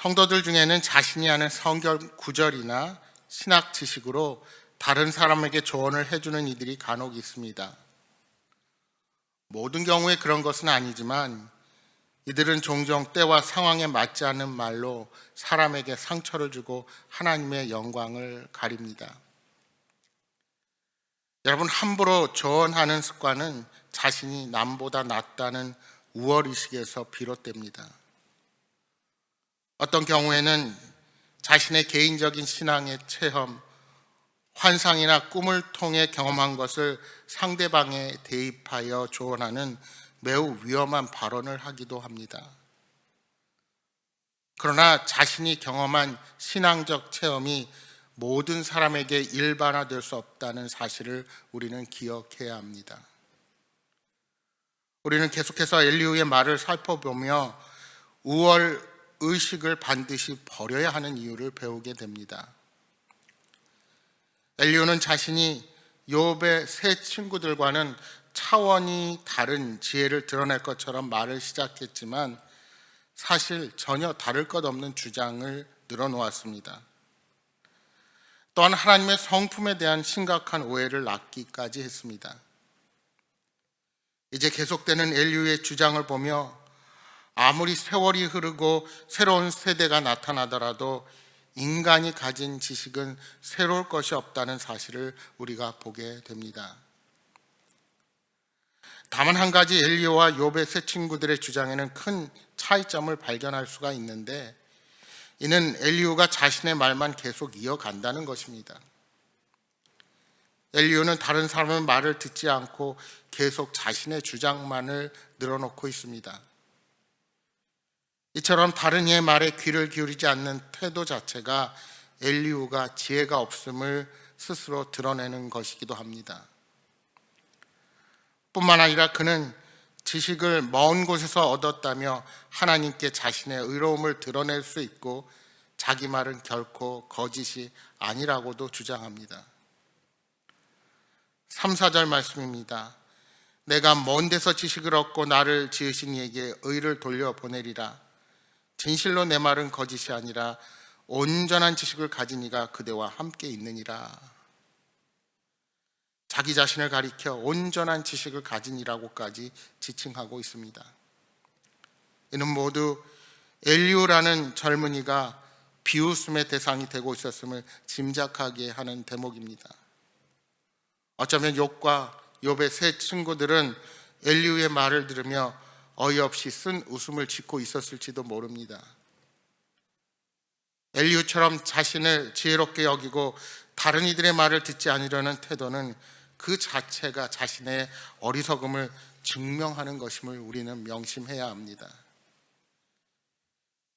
성도들 중에는 자신이 아는 성경 구절이나 신학 지식으로 다른 사람에게 조언을 해주는 이들이 간혹 있습니다. 모든 경우에 그런 것은 아니지만 이들은 종종 때와 상황에 맞지 않는 말로 사람에게 상처를 주고 하나님의 영광을 가립니다. 여러분, 함부로 조언하는 습관은 자신이 남보다 낫다는 우월의식에서 비롯됩니다. 어떤 경우에는 자신의 개인적인 신앙의 체험, 환상이나 꿈을 통해 경험한 것을 상대방에 대입하여 조언하는 매우 위험한 발언을 하기도 합니다. 그러나 자신이 경험한 신앙적 체험이 모든 사람에게 일반화될 수 없다는 사실을 우리는 기억해야 합니다. 우리는 계속해서 엘리후의 말을 살펴보며 우월 의식을 반드시 버려야 하는 이유를 배우게 됩니다. 엘리후는 자신이 욥의 세 친구들과는 차원이 다른 지혜를 드러낼 것처럼 말을 시작했지만 사실 전혀 다를 것 없는 주장을 늘어놓았습니다. 또한 하나님의 성품에 대한 심각한 오해를 낳기까지 했습니다. 이제 계속되는 엘리후의 주장을 보며 아무리 세월이 흐르고 새로운 세대가 나타나더라도 인간이 가진 지식은 새로울 것이 없다는 사실을 우리가 보게 됩니다. 다만 한 가지 엘리후와 욥의 세 친구들의 주장에는 큰 차이점을 발견할 수가 있는데 이는 엘리후가 자신의 말만 계속 이어간다는 것입니다. 엘리후는 다른 사람의 말을 듣지 않고 계속 자신의 주장만을 늘어놓고 있습니다. 이처럼 다른 이의 말에 귀를 기울이지 않는 태도 자체가 엘리후가 지혜가 없음을 스스로 드러내는 것이기도 합니다. 뿐만 아니라 그는 지식을 먼 곳에서 얻었다며 하나님께 자신의 의로움을 드러낼 수 있고 자기 말은 결코 거짓이 아니라고도 주장합니다. 3, 4절 말씀입니다. 내가 먼 데서 지식을 얻고 나를 지으신 이에게 의를 돌려보내리라. 진실로 내 말은 거짓이 아니라 온전한 지식을 가진 이가 그대와 함께 있느니라. 자기 자신을 가리켜 온전한 지식을 가진 이라고까지 지칭하고 있습니다. 이는 모두 엘리후라는 젊은이가 비웃음의 대상이 되고 있었음을 짐작하게 하는 대목입니다. 어쩌면 욥과 욥의 세 친구들은 엘리후의 말을 들으며 어이없이 쓴 웃음을 짓고 있었을지도 모릅니다. 엘리후처럼 자신을 지혜롭게 여기고 다른 이들의 말을 듣지 않으려는 태도는 그 자체가 자신의 어리석음을 증명하는 것임을 우리는 명심해야 합니다.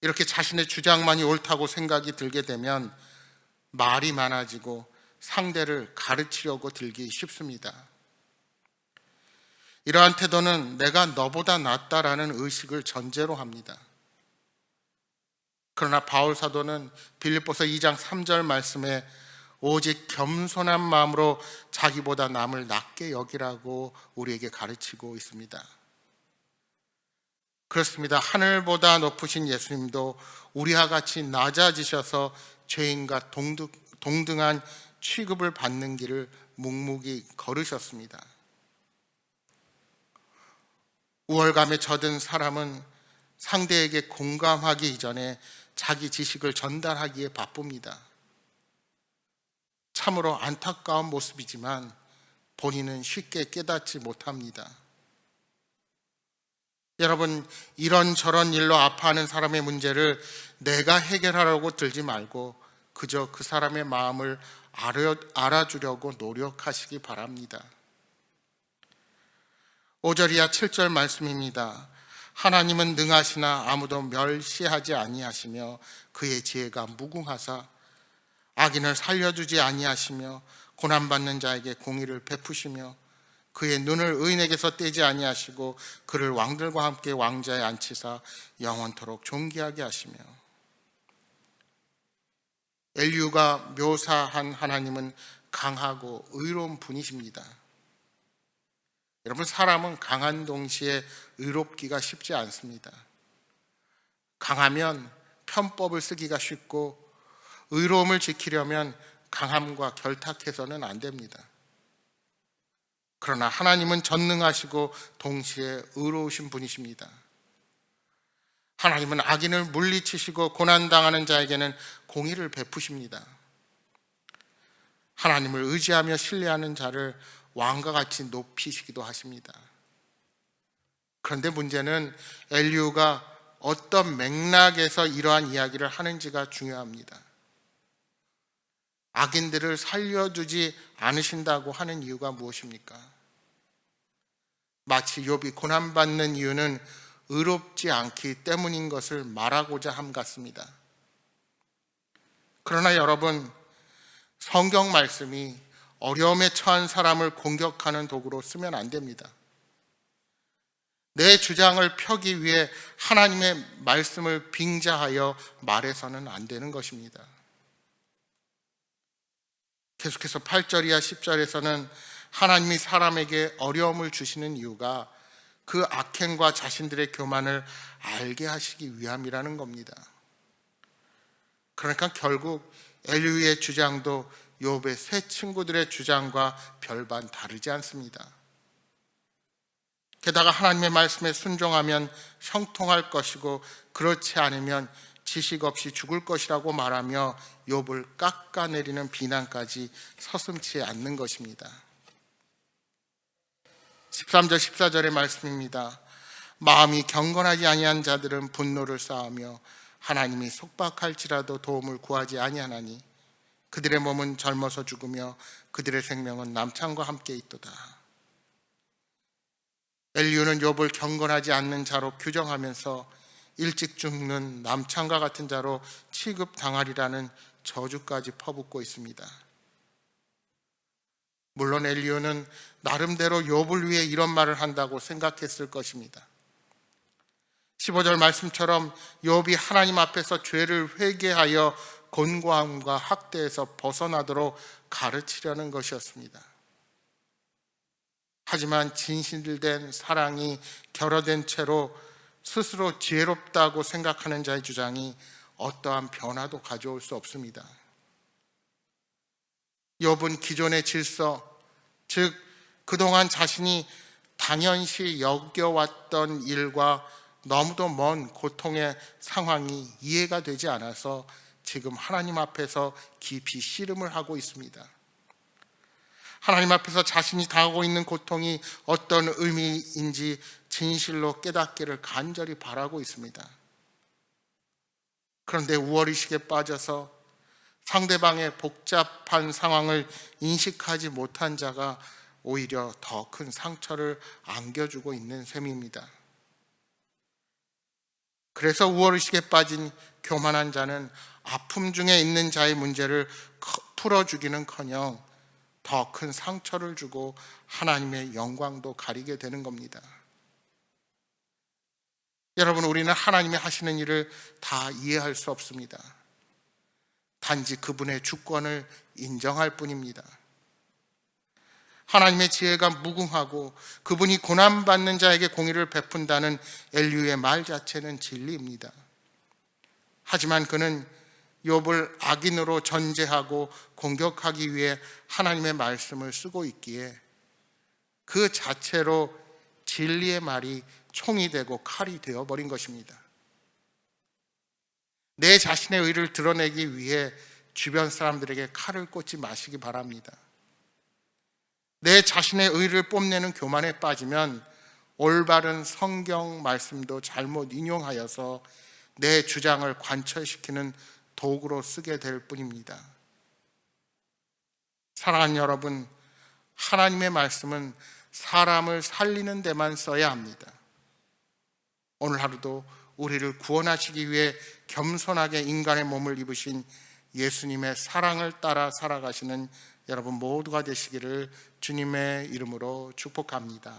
이렇게 자신의 주장만이 옳다고 생각이 들게 되면 말이 많아지고 상대를 가르치려고 들기 쉽습니다. 이러한 태도는 내가 너보다 낫다라는 의식을 전제로 합니다. 그러나 바울 사도는 빌립보서 2장 3절 말씀에 오직 겸손한 마음으로 자기보다 남을 낮게 여기라고 우리에게 가르치고 있습니다. 그렇습니다. 하늘보다 높으신 예수님도 우리와 같이 낮아지셔서 죄인과 동등한 취급을 받는 길을 묵묵히 걸으셨습니다. 우월감에 젖은 사람은 상대에게 공감하기 이전에 자기 지식을 전달하기에 바쁩니다. 참으로 안타까운 모습이지만 본인은 쉽게 깨닫지 못합니다. 여러분, 이런저런 일로 아파하는 사람의 문제를 내가 해결하려고 들지 말고 그저 그 사람의 마음을 알아주려고 노력하시기 바랍니다. 5절 이하 7절 말씀입니다. 하나님은 능하시나 아무도 멸시하지 아니하시며 그의 지혜가 무궁하사 악인을 살려주지 아니하시며 고난받는 자에게 공의를 베푸시며 그의 눈을 의인에게서 떼지 아니하시고 그를 왕들과 함께 왕자에 앉히사 영원토록 존귀하게 하시며. 엘리후가 묘사한 하나님은 강하고 의로운 분이십니다. 여러분, 사람은 강한 동시에 의롭기가 쉽지 않습니다. 강하면 편법을 쓰기가 쉽고 의로움을 지키려면 강함과 결탁해서는 안 됩니다. 그러나 하나님은 전능하시고 동시에 의로우신 분이십니다. 하나님은 악인을 물리치시고 고난당하는 자에게는 공의를 베푸십니다. 하나님을 의지하며 신뢰하는 자를 왕과 같이 높이시기도 하십니다. 그런데 문제는 엘리후가 어떤 맥락에서 이러한 이야기를 하는지가 중요합니다. 악인들을 살려두지 않으신다고 하는 이유가 무엇입니까? 마치 욥이 고난받는 이유는 의롭지 않기 때문인 것을 말하고자 함 같습니다. 그러나 여러분, 성경 말씀이 어려움에 처한 사람을 공격하는 도구로 쓰면 안 됩니다. 내 주장을 펴기 위해 하나님의 말씀을 빙자하여 말해서는 안 되는 것입니다. 계속해서 8절 이하 10절에서는 하나님이 사람에게 어려움을 주시는 이유가 그 악행과 자신들의 교만을 알게 하시기 위함이라는 겁니다. 그러니까 결국 엘리후의 주장도 욥의 세 친구들의 주장과 별반 다르지 않습니다. 게다가 하나님의 말씀에 순종하면 형통할 것이고 그렇지 않으면 지식 없이 죽을 것이라고 말하며 욥을 깎아내리는 비난까지 서슴지 않는 것입니다. 13절 14절의 말씀입니다. 마음이 경건하지 아니한 자들은 분노를 쌓으며 하나님이 속박할지라도 도움을 구하지 아니하나니 그들의 몸은 젊어서 죽으며 그들의 생명은 남창과 함께 있도다. 엘리후는 욥을 경건하지 않는 자로 규정하면서 일찍 죽는 남창과 같은 자로 취급당하리라는 저주까지 퍼붓고 있습니다. 물론 엘리후는 나름대로 욥을 위해 이런 말을 한다고 생각했을 것입니다. 15절 말씀처럼 욥이 하나님 앞에서 죄를 회개하여 곤고함과 학대에서 벗어나도록 가르치려는 것이었습니다. 하지만 진실된 사랑이 결여된 채로 스스로 지혜롭다고 생각하는 자의 주장이 어떠한 변화도 가져올 수 없습니다. 욥은 기존의 질서, 즉 그동안 자신이 당연시 여겨왔던 일과 너무도 먼 고통의 상황이 이해가 되지 않아서 지금 하나님 앞에서 깊이 씨름을 하고 있습니다. 하나님 앞에서 자신이 당하고 있는 고통이 어떤 의미인지 진실로 깨닫기를 간절히 바라고 있습니다. 그런데 우월의식에 빠져서 상대방의 복잡한 상황을 인식하지 못한 자가 오히려 더 큰 상처를 안겨주고 있는 셈입니다. 그래서 우월의식에 빠진 교만한 자는 아픔 중에 있는 자의 문제를 풀어주기는커녕 더 큰 상처를 주고 하나님의 영광도 가리게 되는 겁니다. 여러분, 우리는 하나님이 하시는 일을 다 이해할 수 없습니다. 단지 그분의 주권을 인정할 뿐입니다. 하나님의 지혜가 무궁하고 그분이 고난받는 자에게 공의를 베푼다는 엘리후의 말 자체는 진리입니다. 하지만 그는 욥을 악인으로 전제하고 공격하기 위해 하나님의 말씀을 쓰고 있기에 그 자체로 진리의 말이 총이 되고 칼이 되어버린 것입니다. 내 자신의 의를 드러내기 위해 주변 사람들에게 칼을 꽂지 마시기 바랍니다. 내 자신의 의를 뽐내는 교만에 빠지면 올바른 성경 말씀도 잘못 인용하여서 내 주장을 관철시키는 도구로 쓰게 될 뿐입니다. 사랑하는 여러분, 하나님의 말씀은 사람을 살리는 데만 써야 합니다. 오늘 하루도 우리를 구원하시기 위해 겸손하게 인간의 몸을 입으신 예수님의 사랑을 따라 살아가시는 여러분 모두가 되시기를 주님의 이름으로 축복합니다.